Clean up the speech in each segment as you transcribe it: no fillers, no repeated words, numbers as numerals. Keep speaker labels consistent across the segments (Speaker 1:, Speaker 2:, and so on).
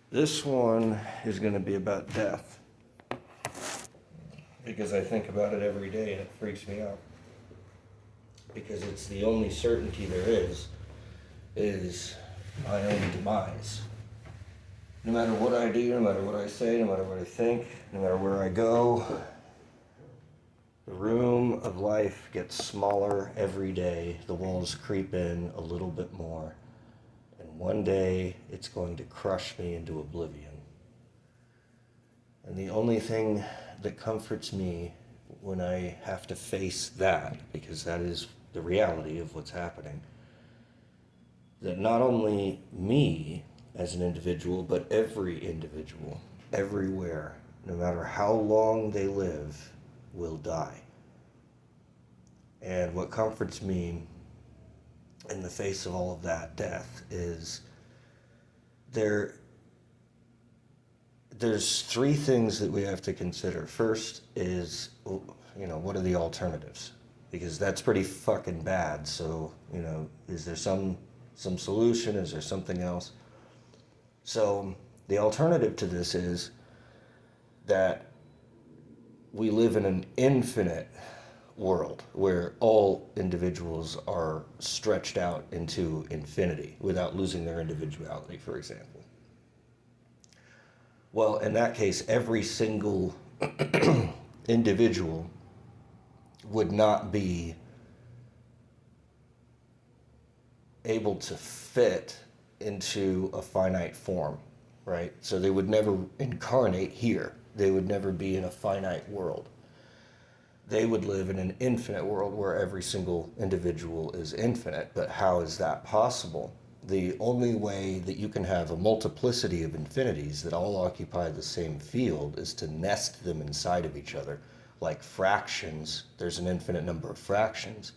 Speaker 1: This one is going to be about death. Because I think about it every day and it freaks me out. Because it's the only certainty there is my own demise. No matter what I do, no matter what I say, no matter what I think, no matter where I go, the room of life gets smaller every day. The walls creep in a little bit more. And one day, it's going to crush me into oblivion. And the only thing that comforts me when I have to face that, because that is the reality of what's happening, that not only me as an individual, but every individual, everywhere, no matter how long they live, will die. And what comforts me in the face of all of that death is there's three things that we have to consider. First is, what are the alternatives? Because that's pretty fucking bad. So, is there some solution? Is there something else? So the alternative to this is that we live in an infinite world where all individuals are stretched out into infinity without losing their individuality, for example. Well, in that case, every single individual would not be able to fit into a finite form, right? So they would never incarnate here. They would never be in a finite world. They would live in an infinite world where every single individual is infinite. But how is that possible? The only way that you can have a multiplicity of infinities that all occupy the same field is to nest them inside of each other. Like fractions, there's an infinite number of fractions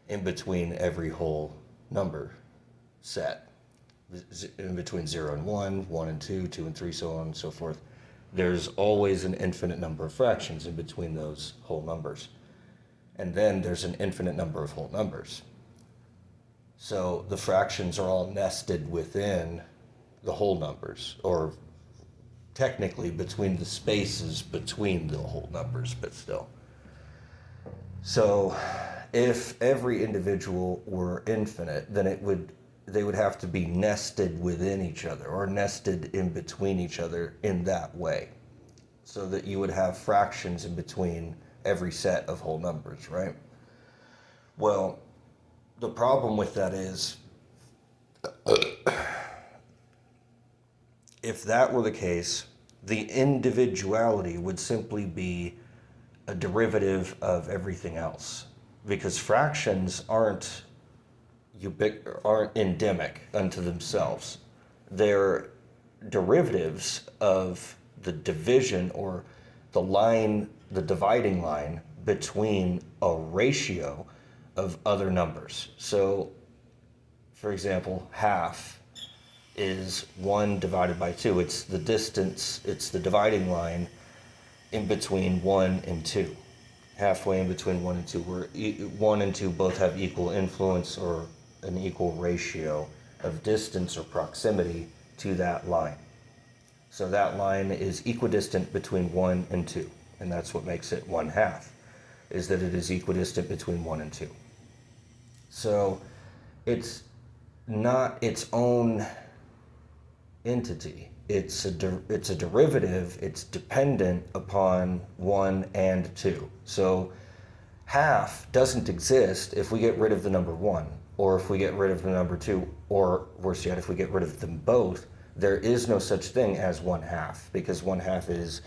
Speaker 1: in between every whole number set. In between 0 and 1, 1 and 2, 2 and 3, so on and so forth. There's always an infinite number of fractions in between those whole numbers. And then there's an infinite number of whole numbers. So the fractions are all nested within the whole numbers, or technically between the spaces between the whole numbers, but still. So if every individual were infinite, then they would have to be nested within each other, or nested in between each other in that way, so that you would have fractions in between every set of whole numbers, right? Well, the problem with that is, if that were the case, the individuality would simply be a derivative of everything else, because fractions aren't endemic unto themselves. They're derivatives of the division, or the dividing line between a ratio of other numbers. So, for example, half is 1 divided by 2. It's the distance, it's the dividing line in between 1 and 2. Halfway in between 1 and 2, where 1 and 2 both have equal influence, or an equal ratio of distance or proximity to that line. So that line is equidistant between 1 and 2, and that's what makes it 1/2, is that it is equidistant between 1 and 2. So it's not its own entity. It's a derivative. It's dependent upon 1 and 2. So half doesn't exist if we get rid of the number 1, or if we get rid of the number 2, or worse yet, if we get rid of them both. There is no such thing as 1/2, because 1/2 is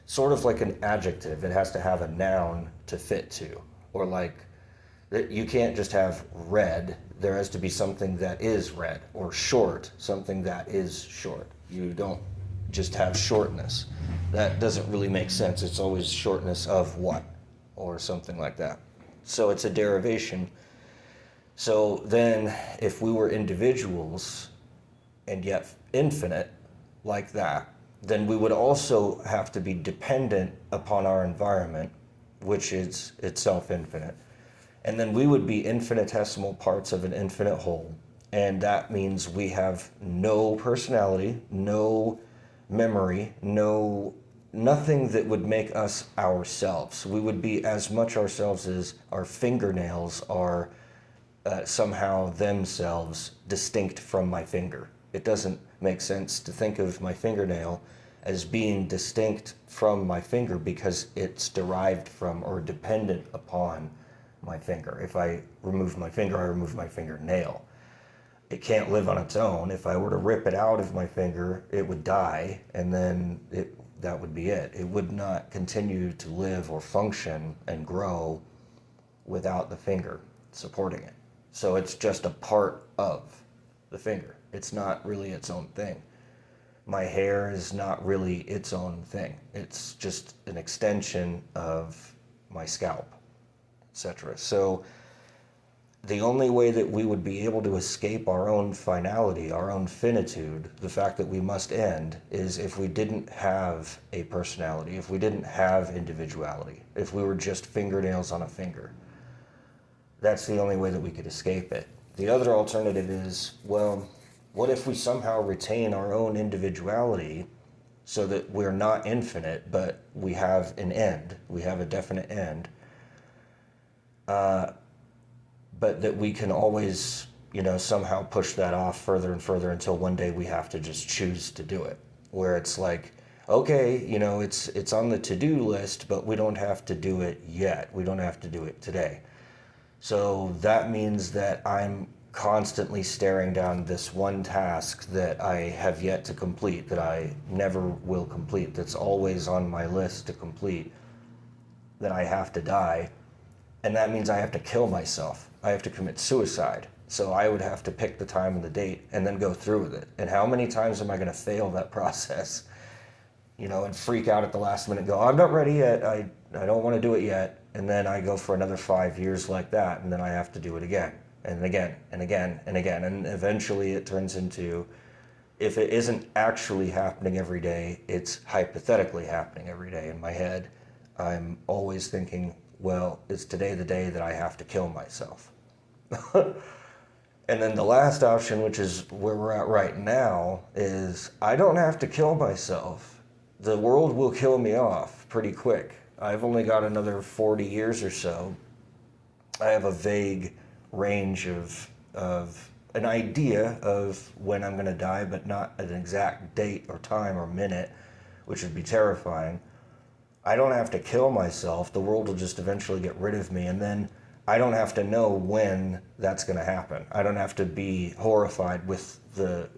Speaker 1: sort of like an adjective. It has to have a noun to fit to. Or like, you can't just have red. There has to be something that is red, or short, something that is short. You don't just have shortness. That doesn't really make sense. It's always shortness of what, or something like that. So it's a derivation. So then, if we were individuals and yet infinite like that, then we would also have to be dependent upon our environment, which is itself infinite. And then we would be infinitesimal parts of an infinite whole, And that means we have no personality, no memory, nothing that would make us ourselves. We would be as much ourselves as our fingernails are somehow themselves distinct from my finger. It doesn't make sense to think of my fingernail as being distinct from my finger because it's derived from or dependent upon my finger. If I remove my finger, I remove my fingernail. It can't live on its own. If I were to rip it out of my finger, it would die, and then that would be it. It would not continue to live or function and grow without the finger supporting it. So it's just a part of the finger. It's not really its own thing. My hair is not really its own thing. It's just an extension of my scalp, etc. So the only way that we would be able to escape our own finality, our own finitude, the fact that we must end, is if we didn't have a personality, if we didn't have individuality, if we were just fingernails on a finger. That's the only way that we could escape it. The other alternative is, well, what if we somehow retain our own individuality so that we're not infinite, but we have an end, we have a definite end, but that we can always, somehow push that off further and further until one day we have to just choose to do it. Where it's like, okay, it's on the to-do list, but we don't have to do it yet. We don't have to do it today. So that means that I'm constantly staring down this one task that I have yet to complete, that I never will complete, that's always on my list to complete, that I have to die. And that means I have to kill myself. I have to commit suicide. So I would have to pick the time and the date and then go through with it. And how many times am I going to fail that process? And freak out at the last minute and go, I'm not ready yet. I don't want to do it yet. And then I go for another 5 years like that. And then I have to do it again and again and again and again. And eventually it turns into, if it isn't actually happening every day, it's hypothetically happening every day in my head. I'm always thinking, well, is today the day that I have to kill myself? And then the last option, which is where we're at right now, is I don't have to kill myself. The world will kill me off pretty quick. I've only got another 40 years or so. I have a vague range of an idea of when I'm going to die, but not an exact date or time or minute, which would be terrifying. I don't have to kill myself. The world will just eventually get rid of me, and then I don't have to know when that's going to happen. I don't have to be horrified with the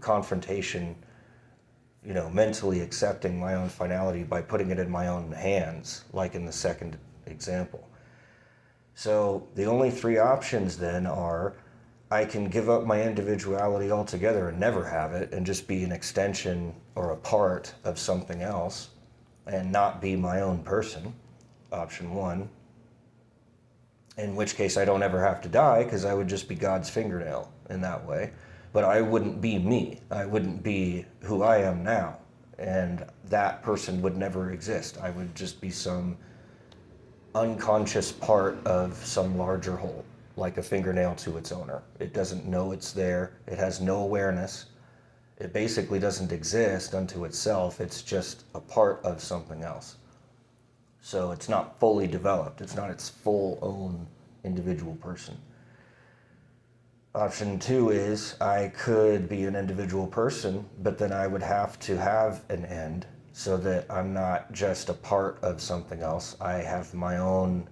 Speaker 1: confrontation, mentally accepting my own finality by putting it in my own hands, like in the second example. So the only three options then are, I can give up my individuality altogether and never have it and just be an extension or a part of something else and not be my own person, option one, in which case I don't ever have to die because I would just be God's fingernail in that way. But I wouldn't be me. I wouldn't be who I am now. And that person would never exist. I would just be some unconscious part of some larger whole, like a fingernail to its owner. It doesn't know it's there. It has no awareness. It basically doesn't exist unto itself. It's just a part of something else. So it's not fully developed. It's not its full own individual person. Option two is I could be an individual person, but then I would have to have an end so that I'm not just a part of something else. I have my own,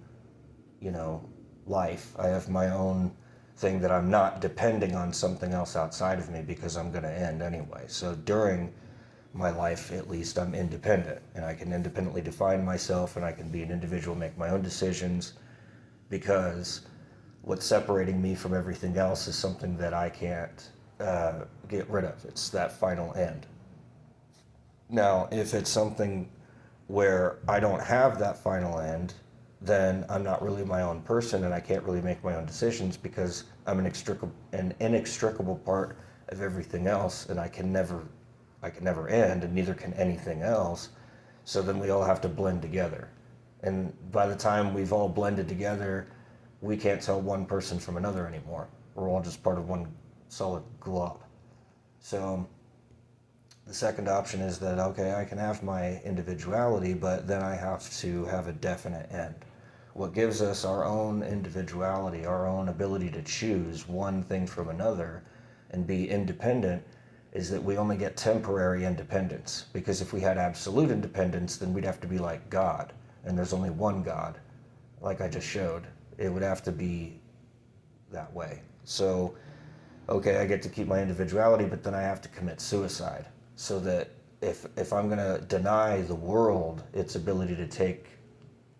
Speaker 1: life. I have my own thing that I'm not depending on something else outside of me because I'm going to end anyway. So during my life, at least, I'm independent and I can independently define myself and I can be an individual, make my own decisions, because what's separating me from everything else is something that I can't get rid of. It's that final end. Now, if it's something where I don't have that final end, then I'm not really my own person and I can't really make my own decisions because I'm an inextricable part of everything else, and I can never end, and neither can anything else. So then we all have to blend together. And by the time we've all blended together, we can't tell one person from another anymore. We're all just part of one solid glob. So the second option is that, okay, I can have my individuality, but then I have to have a definite end. What gives us our own individuality, our own ability to choose one thing from another and be independent, is that we only get temporary independence. Because if we had absolute independence, then we'd have to be like God. And there's only one God, like I just showed. It would have to be that way. So, okay, I get to keep my individuality, but then I have to commit suicide. So that if I'm going to deny the world its ability to take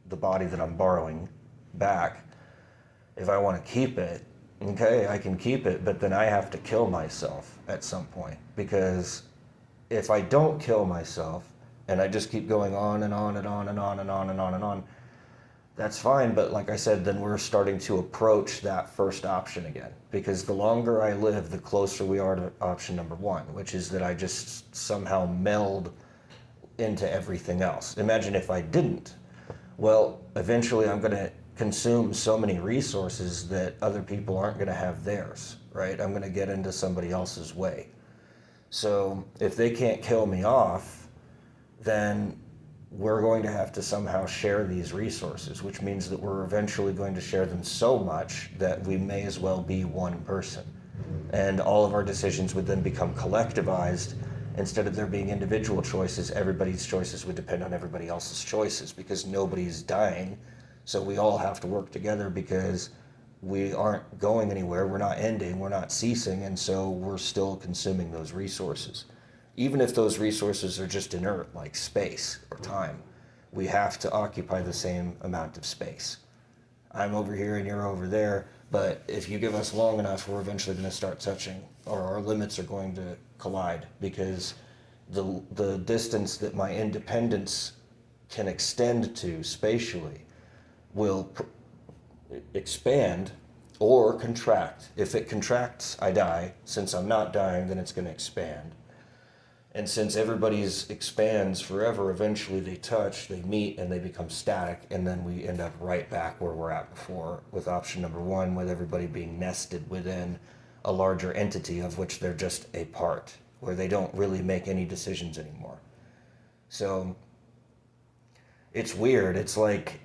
Speaker 1: the body that I'm borrowing back, if I want to keep it, okay, I can keep it, but then I have to kill myself at some point. Because if I don't kill myself and I just keep going on and on and on and on and on and on and on, that's fine. But like I said, then we're starting to approach that first option again. Because the longer I live, the closer we are to option number one, which is that I just somehow meld into everything else. Imagine if I didn't. Well, eventually I'm going to consume so many resources that other people aren't going to have theirs, right? I'm going to get into somebody else's way. So if they can't kill me off, then we're going to have to somehow share these resources, which means that we're eventually going to share them so much that we may as well be one person. And all of our decisions would then become collectivized. Instead of there being individual choices, everybody's choices would depend on everybody else's choices, because nobody's dying. So we all have to work together, because we aren't going anywhere, we're not ending, we're not ceasing, and so we're still consuming those resources. Even if those resources are just inert, like space or time, we have to occupy the same amount of space. I'm over here and you're over there, but if you give us long enough, we're eventually going to start touching, or our limits are going to collide, because the distance that my independence can extend to spatially will expand or contract. If it contracts, I die. Since I'm not dying, then it's going to expand. And since everybody's expands forever, eventually they touch, they meet, and they become static, and then we end up right back where we're at before, with option number one, with everybody being nested within a larger entity of which they're just a part, where they don't really make any decisions anymore. So it's weird. It's like,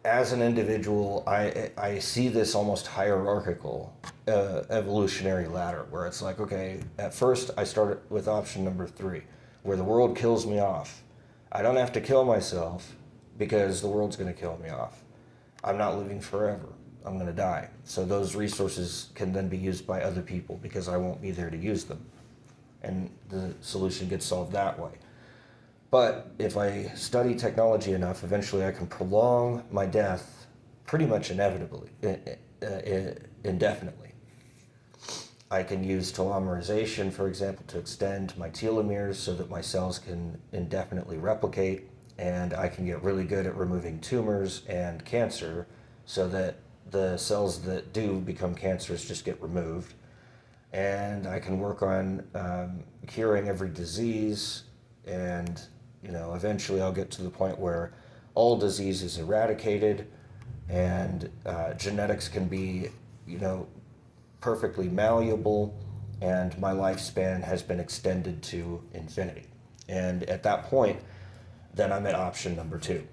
Speaker 1: as an individual, I see this almost hierarchical evolutionary ladder, where it's like, okay, at first I started with option number 3, where the world kills me off. I don't have to kill myself, because the world's going to kill me off. I'm not living forever. I'm going to die. So those resources can then be used by other people, because I won't be there to use them. And the solution gets solved that way. But if I study technology enough, eventually I can prolong my death pretty much indefinitely. I can use telomerization, for example, to extend my telomeres so that my cells can indefinitely replicate, and I can get really good at removing tumors and cancer so that the cells that do become cancerous just get removed. And I can work on curing every disease, and eventually I'll get to the point where all disease is eradicated, and genetics can be, perfectly malleable, and my lifespan has been extended to infinity. And at that point, then I'm at option number 2.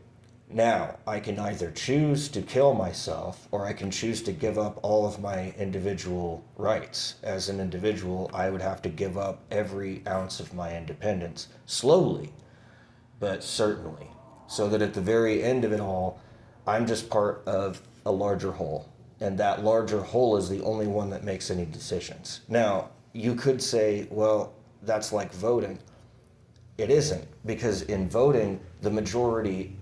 Speaker 1: Now, I can either choose to kill myself, or I can choose to give up all of my individual rights. As an individual, I would have to give up every ounce of my independence, slowly, but certainly, so that at the very end of it all, I'm just part of a larger whole. And that larger whole is the only one that makes any decisions. Now, you could say, well, that's like voting. It isn't, because in voting, the majority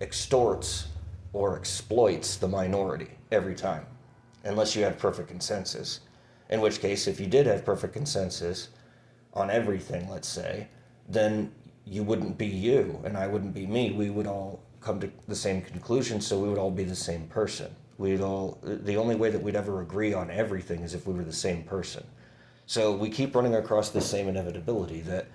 Speaker 1: extorts or exploits the minority every time, unless you have perfect consensus. In which case, if you did have perfect consensus on everything, let's say, then you wouldn't be you and I wouldn't be me. We would all come to the same conclusion, so we would all be the same person. The only way that we'd ever agree on everything is if we were the same person. So we keep running across the same inevitability that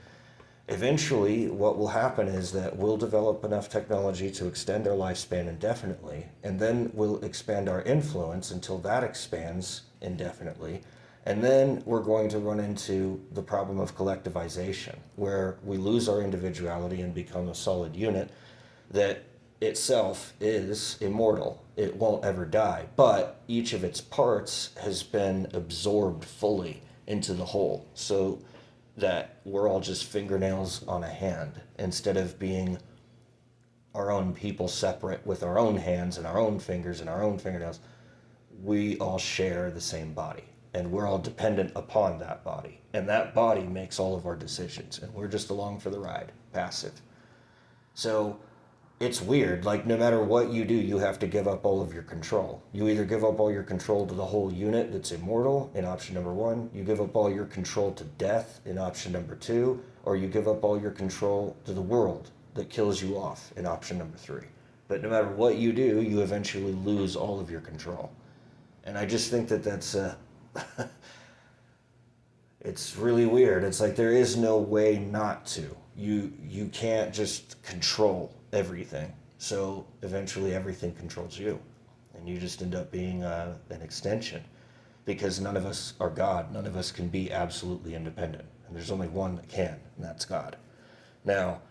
Speaker 1: eventually what will happen is that we'll develop enough technology to extend our lifespan indefinitely, and then we'll expand our influence until that expands indefinitely, And then we're going to run into the problem of collectivization, where we lose our individuality and become a solid unit that itself is immortal. It won't ever die, but each of its parts has been absorbed fully into the whole, so that we're all just fingernails on a hand instead of being our own people separate with our own hands and our own fingers and our own fingernails. We all share the same body, and we're all dependent upon that body, and that body makes all of our decisions, and we're just along for the ride, passive. So it's weird, like no matter what you do, you have to give up all of your control. You either give up all your control to the whole unit that's immortal in option number 1, you give up all your control to death in option number 2, or you give up all your control to the world that kills you off in option number 3. But no matter what you do, you eventually lose all of your control. And I just think that that's it's really weird. It's like there is no way not to. You can't just control everything. So eventually everything controls you. And you just end up being an extension. Because none of us are God. None of us can be absolutely independent. And there's only one that can, and that's God. Now,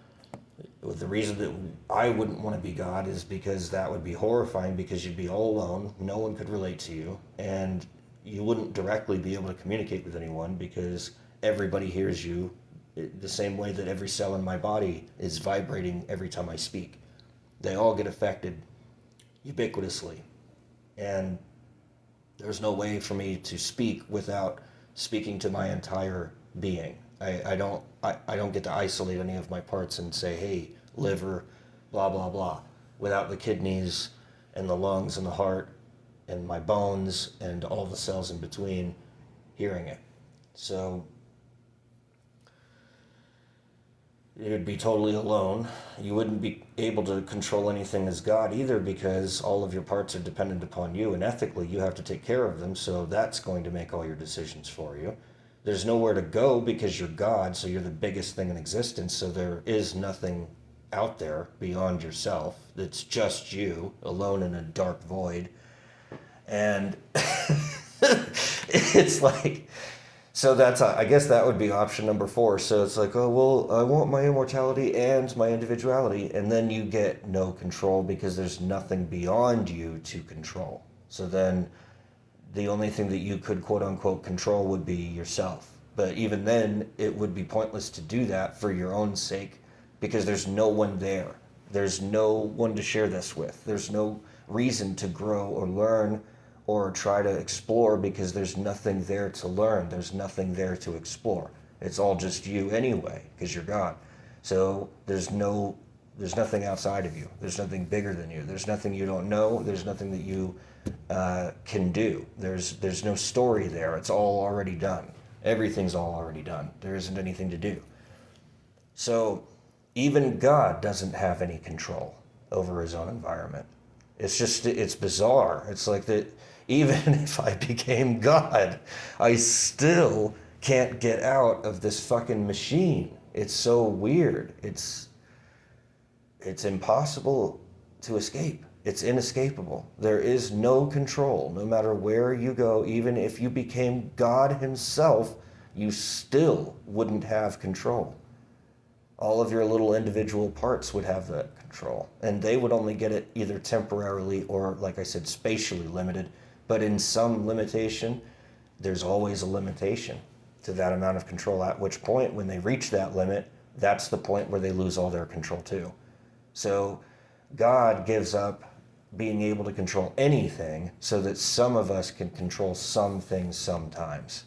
Speaker 1: the reason that I wouldn't want to be God is because that would be horrifying, because you'd be all alone, no one could relate to you, and you wouldn't directly be able to communicate with anyone because everybody hears you the same way that every cell in my body is vibrating every time I speak. They all get affected ubiquitously, and there's no way for me to speak without speaking to my entire being. I don't get to isolate any of my parts and say, hey, liver, blah, blah, blah, without the kidneys and the lungs and the heart and my bones and all the cells in between hearing it. So you would be totally alone. You wouldn't be able to control anything as God either, because all of your parts are dependent upon you, and ethically you have to take care of them, so that's going to make all your decisions for you. There's nowhere to go because you're God, so you're the biggest thing in existence, so there is nothing out there beyond yourself. It's just you, alone in a dark void. And it's like, so that's, I guess that would be option number 4. So it's like, oh, well, I want my immortality and my individuality, and then you get no control because there's nothing beyond you to control. So then the only thing that you could quote unquote control would be yourself. But even then, it would be pointless to do that for your own sake, because there's no one there. There's no one to share this with. There's no reason to grow or learn or try to explore, because there's nothing there to learn. There's nothing there to explore. It's all just you anyway, because you're God. So there's nothing outside of you. There's nothing bigger than you. There's nothing you don't know. There's nothing that you can do. There's no story there. It's all already done. Everything's all already done. There isn't anything to do. So even God doesn't have any control over his own environment. It's bizarre. It's like that even if I became God, I still can't get out of this fucking machine. It's so weird. It's impossible to escape. It's inescapable. There is no control. No matter where you go, even if you became God himself, you still wouldn't have control. All of your little individual parts would have that control. And they would only get it either temporarily or, like I said, spatially limited. But in some limitation, there's always a limitation to that amount of control, at which point, when they reach that limit, that's the point where they lose all their control too. So God gives up being able to control anything so that some of us can control some things sometimes.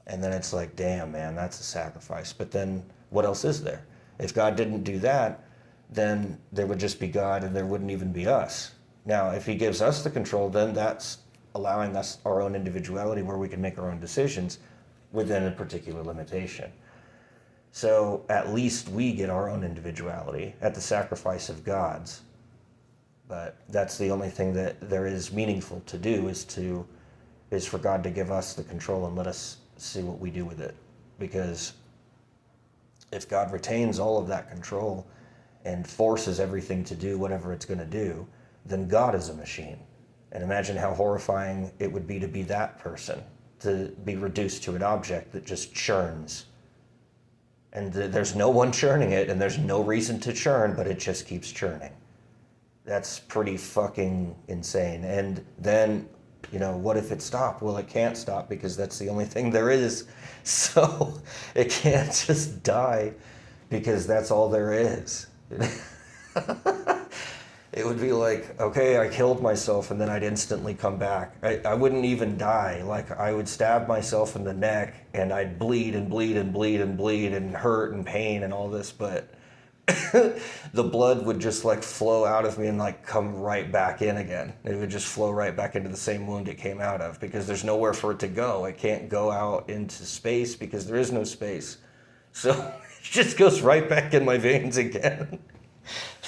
Speaker 1: And then it's like, damn, man, that's a sacrifice. But then what else is there? If God didn't do that, then there would just be God and there wouldn't even be us. Now, if he gives us the control, then that's allowing us our own individuality where we can make our own decisions within a particular limitation. So at least we get our own individuality at the sacrifice of God's. But that's the only thing that there is meaningful to do, is for God to give us the control and let us see what we do with it. Because if God retains all of that control and forces everything to do whatever it's going to do, then God is a machine. And imagine how horrifying it would be to be that person. to be reduced to an object that just churns. And there's no one churning it, and there's no reason to churn, but it just keeps churning. That's pretty fucking insane. And then, what if it stopped? Well, it can't stop because that's the only thing there is. So it can't just die because that's all there is. It would be like, okay, I killed myself and then I'd instantly come back. I wouldn't even die. Like, I would stab myself in the neck and I'd bleed and bleed and bleed and bleed and hurt and pain and all this, but the blood would just like flow out of me and like come right back in again. It would just flow right back into the same wound it came out of because there's nowhere for it to go. It can't go out into space because there is no space. So it just goes right back in my veins again.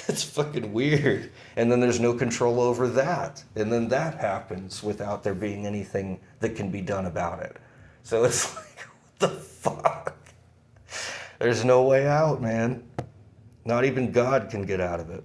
Speaker 1: That's fucking weird. And then there's no control over that. And then that happens without there being anything that can be done about it. So it's like, what the fuck? There's no way out, man. Not even God can get out of it.